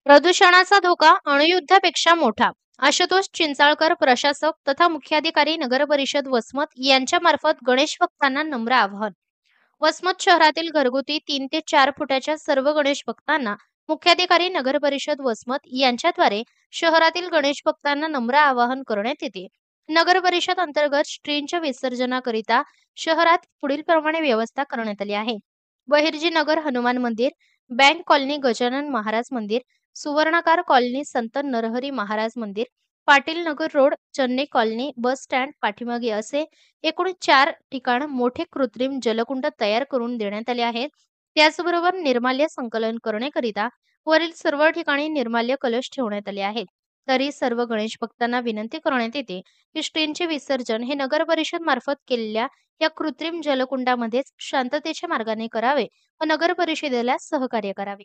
प्रदूषणाचा धोका अणुयुद्धापेक्षा मोठा. आशुतोष चिंचाळकर, प्रशासक तथा मुख्याधिकारी, नगर परिषद वसमत यांच्यामार्फत गणेश भक्तांना नम्र आवाहन. वसमत शहरातील घरगुती 3 ते 4 फुटाच्या सर्व गणेश भक्तांना मुख्याधिकारी, नगर परिषद वसमत यांच्याद्वारे शहरातील गणेश भक्तांना नम्र आवाहन करण्यात येते. नगर परिषद अंतर्गत श्रींच्या विसर्जनाकरिता शहरात पुढील प्रमाणे व्यवस्था करण्यात आली आहे. बहिर्जी नगर हनुमान मंदिर, बँक कॉलनी गजानन महाराज मंदिर, सुवर्णाकार कॉलनी संत नरहरी महाराज मंदिर, पाटील नगर road Channe colony bus stand पाठीमागे असे एकूण 4 ठिकाण मोठे कृत्रिम जलकुंड तयार करून देण्यात आले आहेत. त्याचबरोबर निर्माल्य संकलन करण्याकरिता वरील सर्व ठिकाणी निर्माल्य कलश ठेवण्यात आले आहेत. तरी सर्व गणेश भक्तांना विनंती करण्यात येते की श्रींचे विसर्जन हे नगर परिषद मार्फत केलेल्या या कृत्रिम जलकुंडामध्येच शांततेच्या मार्गाने करावे व नगर परिषदेला सहकार्य करावे.